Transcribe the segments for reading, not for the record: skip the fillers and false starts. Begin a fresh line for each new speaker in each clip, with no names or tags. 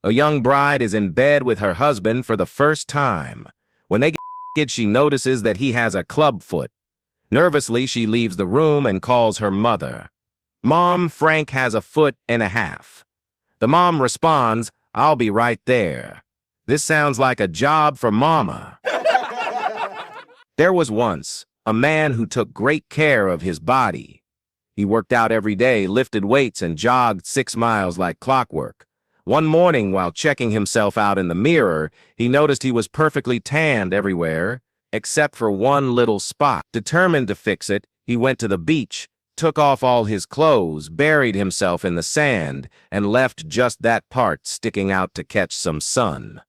A young bride is in bed with her husband for the first time. When they get, she notices that he has a club foot. Nervously, she leaves the room and calls her mother. "Mom, Frank has a foot and a half." The mom responds, "I'll be right there." This sounds like a job for mama. There was once a man who took great care of his body. He worked out every day, lifted weights, and jogged 6 miles like clockwork. One morning, while checking himself out in the mirror, he noticed he was perfectly tanned everywhere, except for one little spot. Determined to fix it, he went to the beach, took off all his clothes, buried himself in the sand, and left just that part sticking out to catch some sun.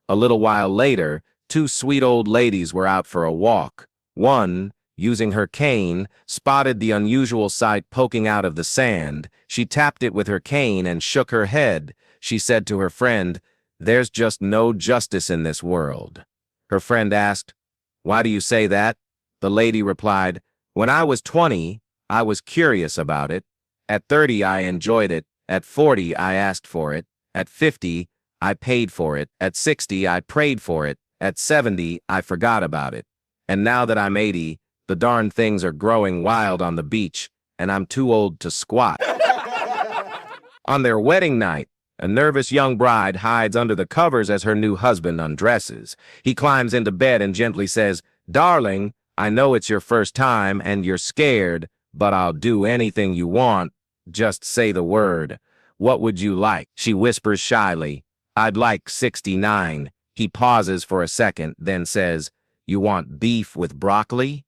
A little while later, 2 sweet old ladies were out for a walk. One, using her cane, spotted the unusual sight poking out of the sand. She tapped it with her cane and shook her head. She said to her friend, "There's just no justice in this world." Her friend asked, "Why do you say that?" The lady replied, "When I was 20, I was curious about it. At 30, I enjoyed it. At 40, I asked for it. At 50, I paid for it. At 60, I prayed for it. At 70, I forgot about it. And now that I'm 80, the darn things are growing wild on the beach, and I'm too old to squat." On their wedding night, a nervous young bride hides under the covers as her new husband undresses. He climbs into bed and gently says, "Darling, I know it's your first time and you're scared, but I'll do anything you want. Just say the word. What would you like?" She whispers shyly, "I'd like 69. He pauses for a second, then says, "You want beef with broccoli?"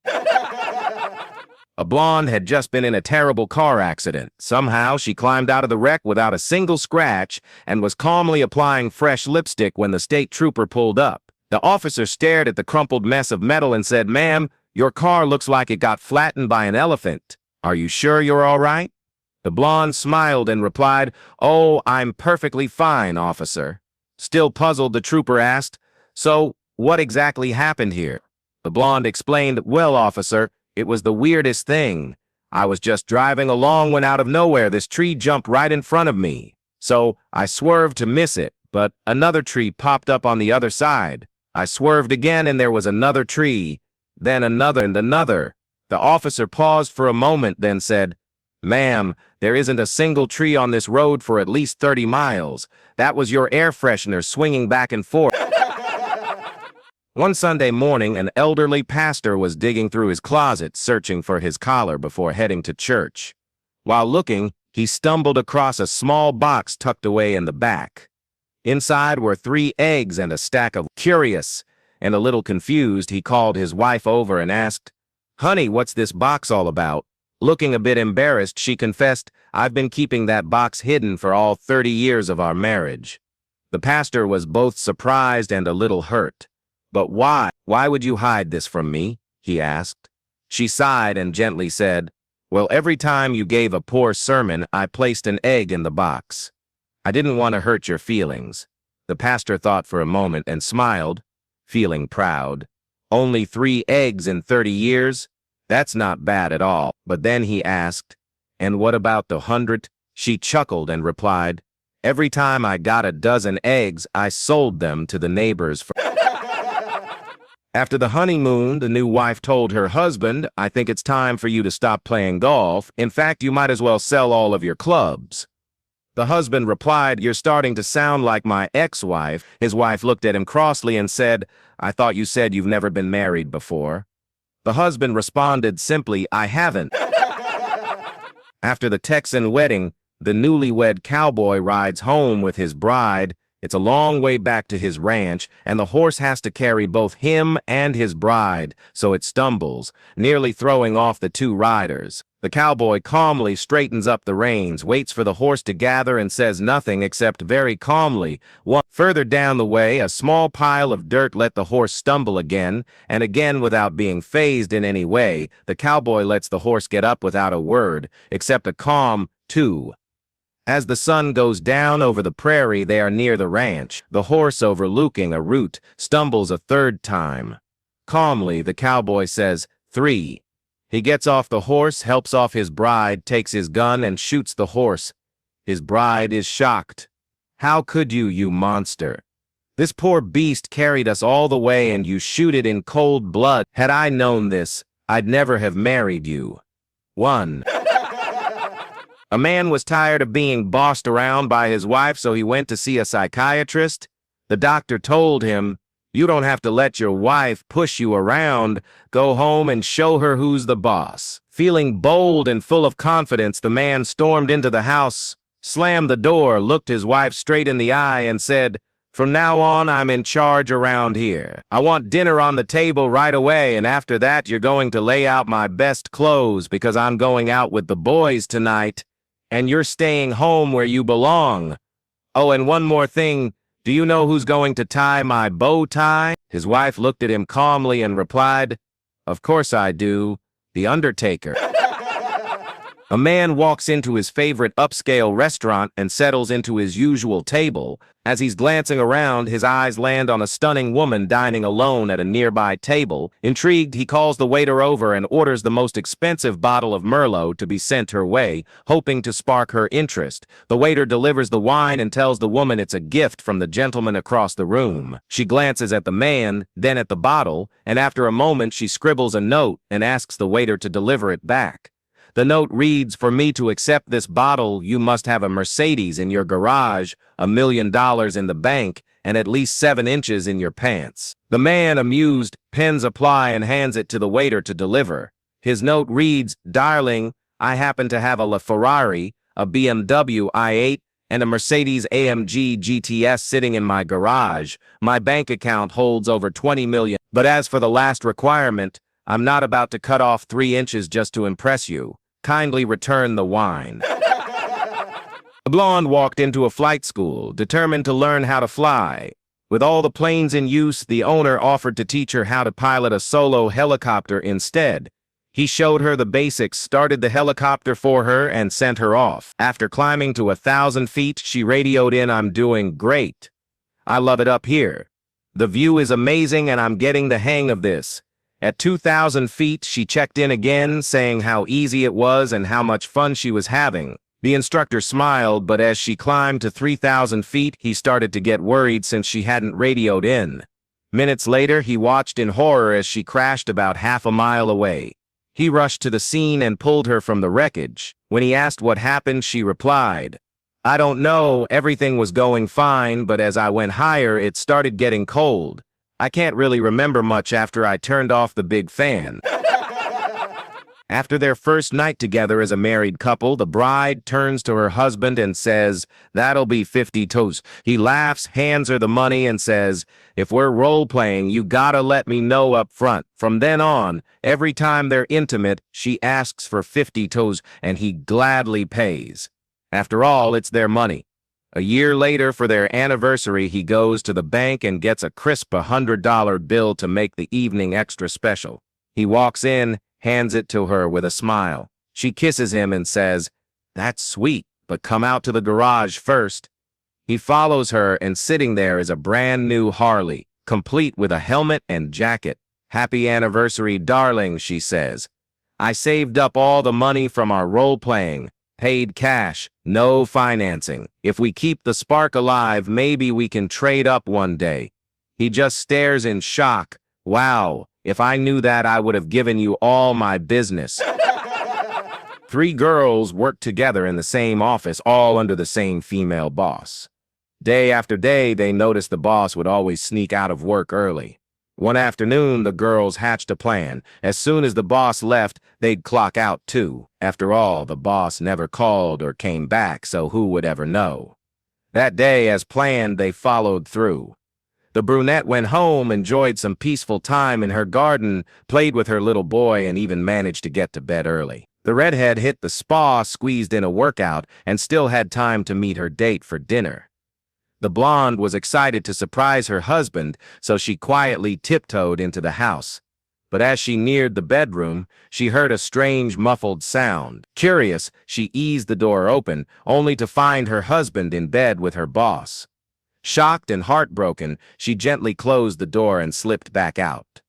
A blonde had just been in a terrible car accident. Somehow, she climbed out of the wreck without a single scratch and was calmly applying fresh lipstick when the state trooper pulled up. The officer stared at the crumpled mess of metal and said, "Ma'am, your car looks like it got flattened by an elephant. Are you sure you're all right?" The blonde smiled and replied, "Oh, I'm perfectly fine, officer." Still puzzled, the trooper asked, "So, what exactly happened here?" The blonde explained, "Well, officer, it was the weirdest thing. I was just driving along when out of nowhere this tree jumped right in front of me. So I swerved to miss it, but another tree popped up on the other side. I swerved again and there was another tree, then another and another." The officer paused for a moment, then said, "Ma'am, there isn't a single tree on this road for at least 30 miles. That was your air freshener swinging back and forth." One Sunday morning, an elderly pastor was digging through his closet searching for his collar before heading to church. While looking, he stumbled across a small box tucked away in the back. Inside were 3 eggs and a stack of curious, and a little confused, he called his wife over and asked, "Honey, what's this box all about?" Looking a bit embarrassed, she confessed, "I've been keeping that box hidden for all 30 years of our marriage." The pastor was both surprised and a little hurt. "But why? Why would you hide this from me?" he asked. She sighed and gently said, "Well, every time you gave a poor sermon, I placed an egg in the box. I didn't want to hurt your feelings." The pastor thought for a moment and smiled, feeling proud. "Only 3 eggs in 30 years? That's not bad at all." But then he asked, "And what about the 100? She chuckled and replied, "Every time I got a dozen eggs, I sold them to the neighbors for..." After the honeymoon, the new wife told her husband, "I think it's time for you to stop playing golf. In fact, you might as well sell all of your clubs." The husband replied, "You're starting to sound like my ex-wife." His wife looked at him crossly and said, "I thought you said you've never been married before." The husband responded simply, "I haven't." After the Texan wedding, the newlywed cowboy rides home with his bride. It's a long way back to his ranch, and the horse has to carry both him and his bride, so it stumbles, nearly throwing off the 2 riders. The cowboy calmly straightens up the reins, waits for the horse to gather, and says nothing except very calmly. Further down the way, a small pile of dirt let the horse stumble again, and again without being fazed in any way. The cowboy lets the horse get up without a word, except a calm, "Two." As the sun goes down over the prairie, they are near the ranch. The horse, overlooking a root, stumbles a 3rd time. Calmly, the cowboy says, "3." He gets off the horse, helps off his bride, takes his gun, and shoots the horse. His bride is shocked. How could you, you monster? This poor beast carried us all the way and you shoot it in cold blood. Had I known this, I'd never have married you. 1. A man was tired of being bossed around by his wife, so he went to see a psychiatrist. The doctor told him, "You don't have to let your wife push you around. Go home and show her who's the boss." Feeling bold and full of confidence, the man stormed into the house, slammed the door, looked his wife straight in the eye, and said, "From now on, I'm in charge around here. I want dinner on the table right away, and after that, you're going to lay out my best clothes because I'm going out with the boys tonight, and you're staying home where you belong. Oh, and one more thing. Do you know who's going to tie my bow tie?" His wife looked at him calmly and replied, "Of course I do. The Undertaker." A man walks into his favorite upscale restaurant and settles into his usual table. As he's glancing around, his eyes land on a stunning woman dining alone at a nearby table. Intrigued, he calls the waiter over and orders the most expensive bottle of Merlot to be sent her way, hoping to spark her interest. The waiter delivers the wine and tells the woman it's a gift from the gentleman across the room. She glances at the man, then at the bottle, and after a moment she scribbles a note and asks the waiter to deliver it back. The note reads, "For me to accept this bottle, you must have a Mercedes in your garage, $1 million in the bank, and at least 7 inches in your pants." The man, amused, pens a ply and hands it to the waiter to deliver. His note reads, "Darling, I happen to have a LaFerrari, a BMW i8, and a Mercedes AMG GTS sitting in my garage. My bank account holds over 20 million. But as for the last requirement, I'm not about to cut off 3 inches just to impress you. Kindly return the wine." The blonde walked into a flight school, determined to learn how to fly. With all the planes in use, the owner offered to teach her how to pilot a solo helicopter instead. He showed her the basics, started the helicopter for her, and sent her off. After climbing to 1,000 feet, she radioed in, "I'm doing great. I love it up here. The view is amazing and I'm getting the hang of this." At 2,000 feet, she checked in again, saying how easy it was and how much fun she was having. The instructor smiled, but as she climbed to 3,000 feet, he started to get worried since she hadn't radioed in. Minutes later, he watched in horror as she crashed about half a mile away. He rushed to the scene and pulled her from the wreckage. When he asked what happened, she replied, "I don't know, everything was going fine, but as I went higher, it started getting cold. I can't really remember much after I turned off the big fan." After their first night together as a married couple, the bride turns to her husband and says, "That'll be 50 toes. He laughs, hands her the money, and says, "If we're role-playing, you gotta let me know up front." From then on, every time they're intimate, she asks for 50 toes, and he gladly pays. After all, it's their money. A year later, for their anniversary, he goes to the bank and gets a crisp $100 bill to make the evening extra special. He walks in, hands it to her with a smile. She kisses him and says, "That's sweet, but come out to the garage first." He follows her, and sitting there is a brand new Harley, complete with a helmet and jacket. "Happy anniversary, darling," she says. "I saved up all the money from our role-playing. Paid cash, no financing. If we keep the spark alive, maybe we can trade up one day." He just stares in shock. "Wow, if I knew that, I would have given you all my business." 3 girls worked together in the same office, all under the same female boss. Day after day, they noticed the boss would always sneak out of work early. One afternoon, the girls hatched a plan. As soon as the boss left, they'd clock out too. After all, the boss never called or came back, so who would ever know? That day, as planned, they followed through. The brunette went home, enjoyed some peaceful time in her garden, played with her little boy, and even managed to get to bed early. The redhead hit the spa, squeezed in a workout, and still had time to meet her date for dinner. The blonde was excited to surprise her husband, so she quietly tiptoed into the house. But as she neared the bedroom, she heard a strange muffled sound. Curious, she eased the door open, only to find her husband in bed with her boss. Shocked and heartbroken, she gently closed the door and slipped back out.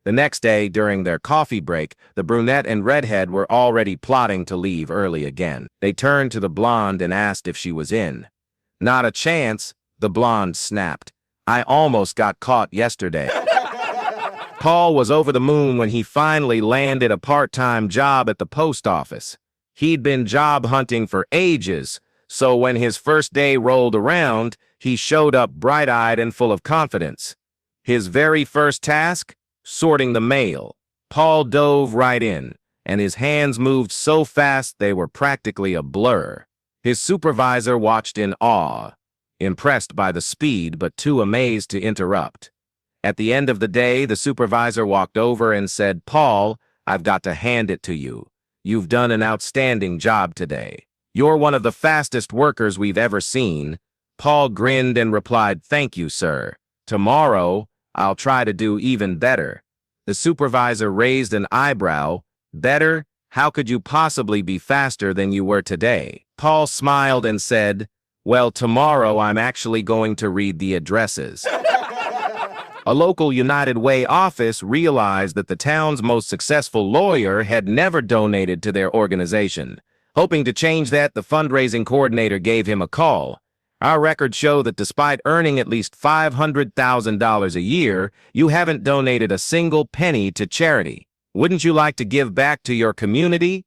The next day, during their coffee break, the brunette and redhead were already plotting to leave early again. They turned to the blonde and asked if she was in. Not a chance, the blonde snapped. I almost got caught yesterday. Paul was over the moon when he finally landed a part-time job at the post office. He'd been job hunting for ages, so when his first day rolled around, he showed up bright-eyed and full of confidence. His very first task? Sorting the mail. Paul dove right in, and his hands moved so fast they were practically a blur. His supervisor watched in awe, impressed by the speed but too amazed to interrupt. At the end of the day, the supervisor walked over and said, "Paul, I've got to hand it to you. You've done an outstanding job today. You're one of the fastest workers we've ever seen." Paul grinned and replied, "Thank you, sir. Tomorrow, I'll try to do even better." The supervisor raised an eyebrow. "Better? How could you possibly be faster than you were today?" Paul smiled and said, "Well, tomorrow I'm actually going to read the addresses." A local United Way office realized that the town's most successful lawyer had never donated to their organization. Hoping to change that, the fundraising coordinator gave him a call. "Our records show that despite earning at least $500,000 a year, you haven't donated a single penny to charity. Wouldn't you like to give back to your community?"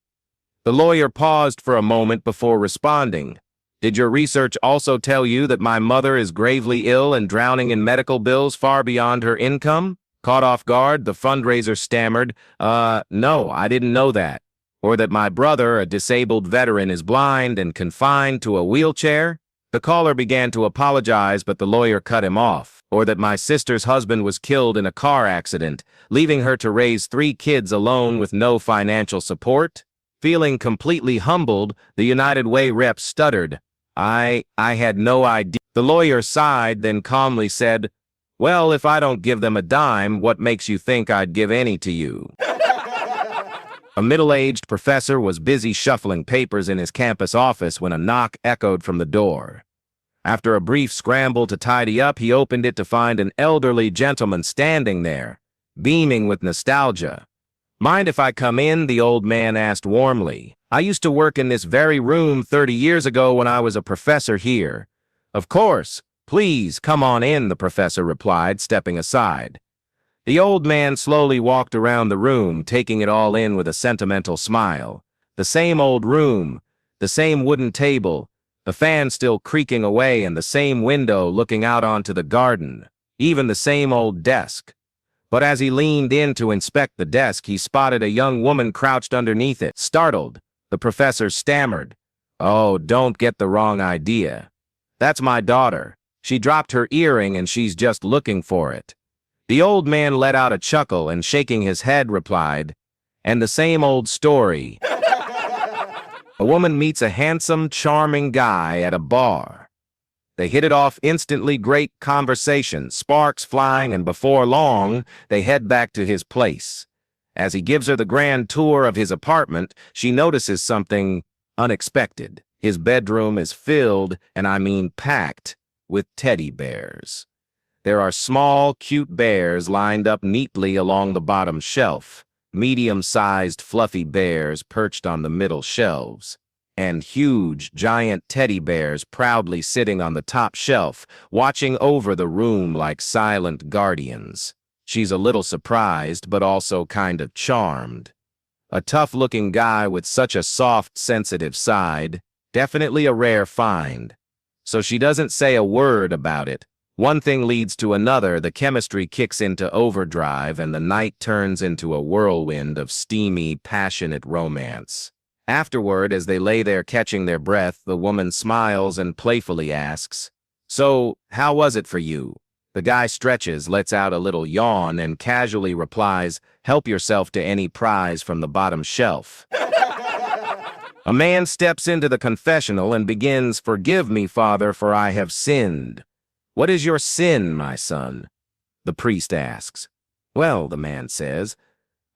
The lawyer paused for a moment before responding. "Did your research also tell you that my mother is gravely ill and drowning in medical bills far beyond her income?" Caught off guard, the fundraiser stammered, No, I didn't know that. Or that my brother, a disabled veteran, is blind and confined to a wheelchair?" The caller began to apologize, but the lawyer cut him off. "Or that my sister's husband was killed in a car accident, leaving her to raise 3 kids alone with no financial support?" Feeling completely humbled, the United Way rep stuttered, I had no idea." The lawyer sighed, then calmly said, "Well, if I don't give them a dime, what makes you think I'd give any to you?" A middle-aged professor was busy shuffling papers in his campus office when a knock echoed from the door. After a brief scramble to tidy up, he opened it to find an elderly gentleman standing there, beaming with nostalgia. "Mind if I come in?" the old man asked warmly. "I used to work in this very room 30 years ago when I was a professor here." "Of course. Please, come on in," the professor replied, stepping aside. The old man slowly walked around the room, taking it all in with a sentimental smile. The same old room, the same wooden table, the fan still creaking away, and the same window looking out onto the garden, even the same old desk. But as he leaned in to inspect the desk, he spotted a young woman crouched underneath it. Startled, the professor stammered, "Oh, don't get the wrong idea. That's my daughter. She dropped her earring and she's just looking for it." The old man let out a chuckle and, shaking his head, replied, "And the same old story. A woman meets a handsome, charming guy at a bar. They hit it off instantly, great conversation, sparks flying, and before long, they head back to his place. As he gives her the grand tour of his apartment, she notices something unexpected. His bedroom is filled, and I mean packed, with teddy bears. There are small, cute bears lined up neatly along the bottom shelf, medium-sized, fluffy bears perched on the middle shelves, and huge, giant teddy bears proudly sitting on the top shelf, watching over the room like silent guardians. She's a little surprised, but also kind of charmed. A tough-looking guy with such a soft, sensitive side, definitely a rare find. So she doesn't say a word about it. One thing leads to another, the chemistry kicks into overdrive, and the night turns into a whirlwind of steamy, passionate romance. Afterward, as they lay there catching their breath, the woman smiles and playfully asks, "So, how was it for you?" The guy stretches, lets out a little yawn, and casually replies, "Help yourself to any prize from the bottom shelf." A man steps into the confessional and begins, "Forgive me, Father, for I have sinned." "What is your sin, my son?" the priest asks. "Well," the man says,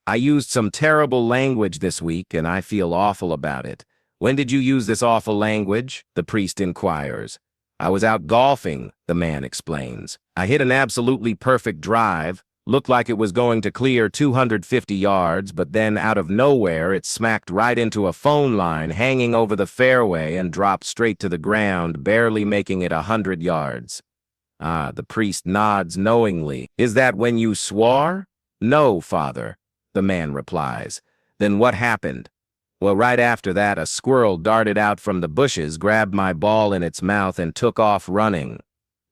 "I used some terrible language this week, and I feel awful about it." "When did you use this awful language?" the priest inquires. "I was out golfing," the man explains. "I hit an absolutely perfect drive, Looked like it was going to clear 250 yards, but then out of nowhere it smacked right into a phone line hanging over the fairway and dropped straight to the ground, barely making it 100 yards. Ah, the priest nods knowingly. Is that when you swore? No, father, the man replies. Then what happened? Well, right after that, a squirrel darted out from the bushes, grabbed my ball in its mouth, and took off running.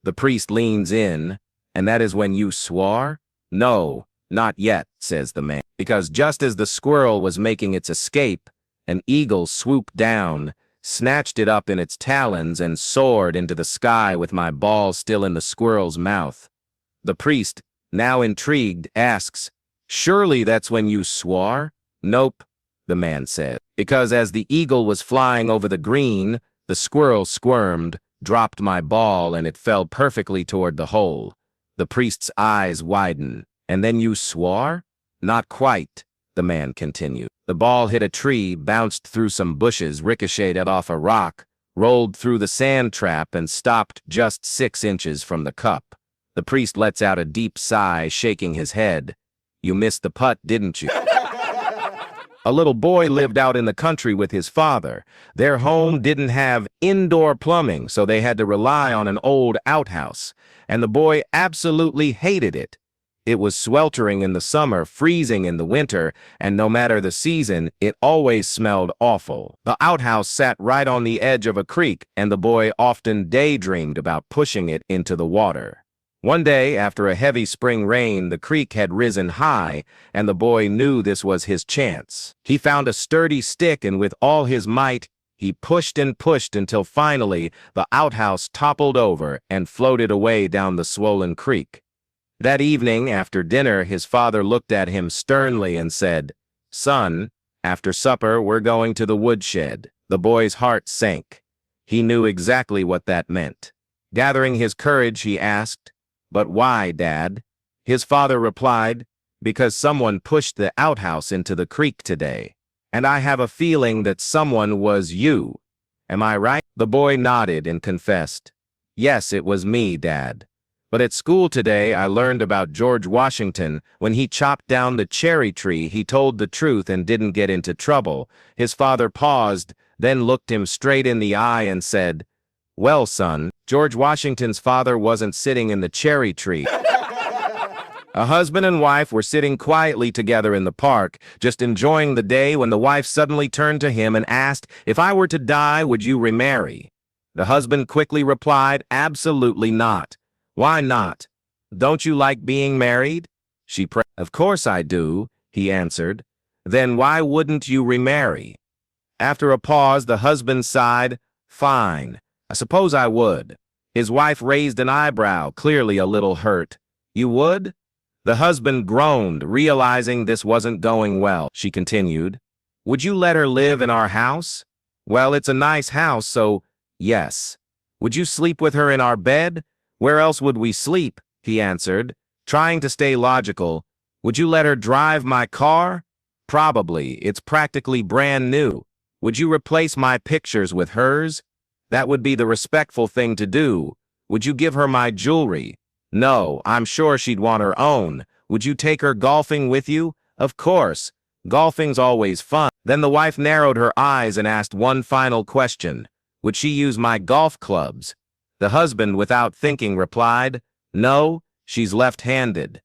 The priest leans in. And that is when you swore? No, not yet, says the man, because just as the squirrel was making its escape, an eagle swooped down, snatched it up in its talons, and soared into the sky with my ball still in the squirrel's mouth. The priest, now intrigued, asks, Surely that's when you swore? Nope, the man said, because as the eagle was flying over the green, the squirrel squirmed, dropped my ball, and it fell perfectly toward the hole. The priest's eyes widen. And then you swore? Not quite, the man continued. The ball hit a tree, bounced through some bushes, ricocheted off a rock, rolled through the sand trap, and stopped just 6 inches from the cup. The priest lets out a deep sigh, shaking his head. You missed the putt, didn't you? A little boy lived out in the country with his father. Their home didn't have indoor plumbing, so they had to rely on an old outhouse, and the boy absolutely hated it. It was sweltering in the summer, freezing in the winter, and no matter the season, it always smelled awful. The outhouse sat right on the edge of a creek, and the boy often daydreamed about pushing it into the water. One day, after a heavy spring rain, the creek had risen high, and the boy knew this was his chance. He found a sturdy stick, and with all his might, he pushed and pushed until finally the outhouse toppled over and floated away down the swollen creek. That evening, after dinner, his father looked at him sternly and said, Son, after supper, we're going to the woodshed. The boy's heart sank. He knew exactly what that meant. Gathering his courage, he asked, But why, Dad? His father replied, Because someone pushed the outhouse into the creek today. And I have a feeling that someone was you. Am I right? The boy nodded and confessed, Yes, it was me, Dad. But at school today, I learned about George Washington. When he chopped down the cherry tree, he told the truth and didn't get into trouble. His father paused, then looked him straight in the eye and said, Well, son, George Washington's father wasn't sitting in the cherry tree. A husband and wife were sitting quietly together in the park, just enjoying the day, when the wife suddenly turned to him and asked, If I were to die, would you remarry? The husband quickly replied, Absolutely not. Why not? Don't you like being married? She pressed. Of course I do, he answered. Then why wouldn't you remarry? After a pause, the husband sighed, Fine, I suppose I would. His wife raised an eyebrow, clearly a little hurt. You would? The husband groaned, realizing this wasn't going well. She continued, Would you let her live in our house? Well, it's a nice house, so yes. Would you sleep with her in our bed? Where else would we sleep? He answered, trying to stay logical. Would you let her drive my car? Probably. It's practically brand new. Would you replace my pictures with hers? That would be the respectful thing to do. Would you give her my jewelry? No, I'm sure she'd want her own. Would you take her golfing with you? Of course. Golfing's always fun. Then the wife narrowed her eyes and asked one final question. Would she use my golf clubs? The husband, without thinking, replied, No, she's left-handed.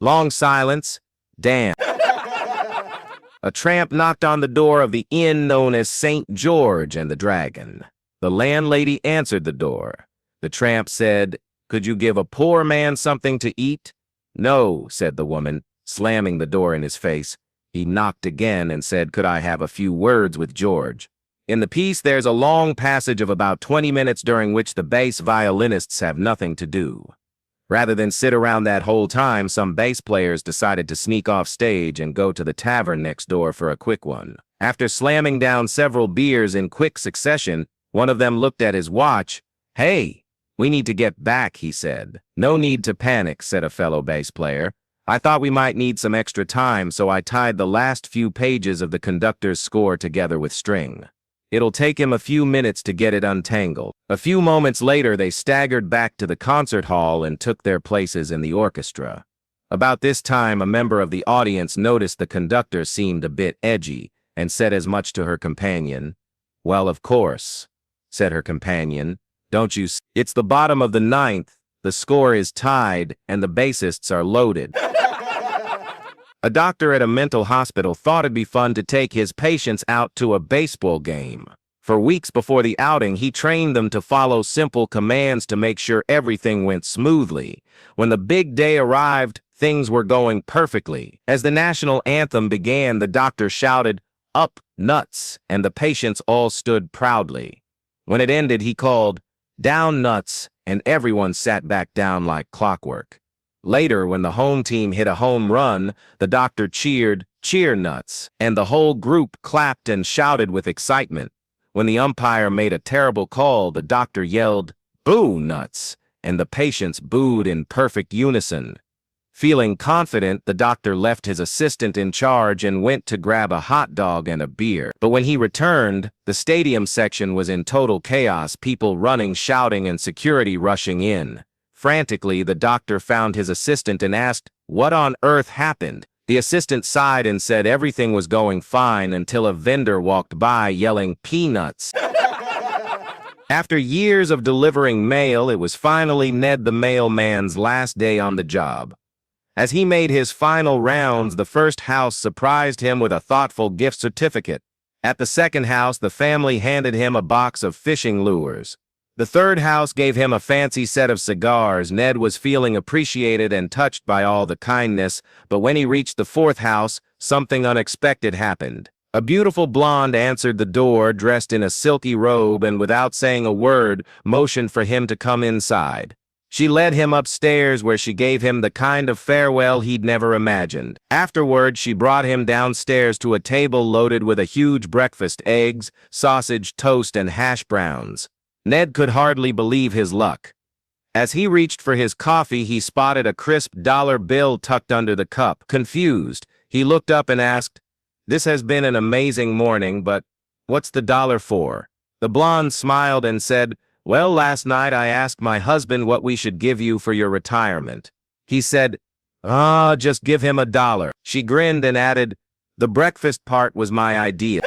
Long silence. Damn. A tramp knocked on the door of the inn known as St. George and the Dragon. The landlady answered the door. The tramp said, Could you give a poor man something to eat? No, said the woman, slamming the door in his face. He knocked again and said, Could I have a few words with George? In the piece, there's a long passage of about 20 minutes during which the bass violinists have nothing to do. Rather than sit around that whole time, some bass players decided to sneak off stage and go to the tavern next door for a quick one. After slamming down several beers in quick succession, one of them looked at his watch. Hey, we need to get back, he said. No need to panic, said a fellow bass player. I thought we might need some extra time, so I tied the last few pages of the conductor's score together with string. It'll take him a few minutes to get it untangled. A few moments later, they staggered back to the concert hall and took their places in the orchestra. About this time, a member of the audience noticed the conductor seemed a bit edgy and said as much to her companion. "Well, of course," said her companion. "Don't you It's the bottom of the ninth, the score is tied, and the bassists are loaded." A doctor at a mental hospital thought it'd be fun to take his patients out to a baseball game. For weeks before the outing, he trained them to follow simple commands to make sure everything went smoothly. When the big day arrived, things were going perfectly. As the national anthem began, the doctor shouted, "Up, nuts," and the patients all stood proudly. When it ended, he called, "Down, nuts," and everyone sat back down like clockwork. Later, when the home team hit a home run, the doctor cheered, "Cheer, nuts," and the whole group clapped and shouted with excitement. When the umpire made a terrible call, the doctor yelled, "Boo, nuts," and the patients booed in perfect unison. Feeling confident, the doctor left his assistant in charge and went to grab a hot dog and a beer. But when he returned, the stadium section was in total chaos, people running, shouting, and security rushing in. Frantically, the doctor found his assistant and asked, "What on earth happened?" The assistant sighed and said everything was going fine until a vendor walked by yelling, "Peanuts." After years of delivering mail, it was finally Ned the mailman's last day on the job. As he made his final rounds, the first house surprised him with a thoughtful gift certificate. At the second house, the family handed him a box of fishing lures. The third house gave him a fancy set of cigars. Ned was feeling appreciated and touched by all the kindness, but when he reached the fourth house, something unexpected happened. A beautiful blonde answered the door, dressed in a silky robe, and without saying a word, motioned for him to come inside. She led him upstairs, where she gave him the kind of farewell he'd never imagined. Afterward, she brought him downstairs to a table loaded with a huge breakfast: eggs, sausage, toast, and hash browns. Ned could hardly believe his luck. As he reached for his coffee, he spotted a crisp dollar bill tucked under the cup. Confused, he looked up and asked, "This has been an amazing morning, but what's the dollar for?" The blonde smiled and said, "Well, last night I asked my husband what we should give you for your retirement. He said, just give him $1. She grinned and added, "The breakfast part was my idea."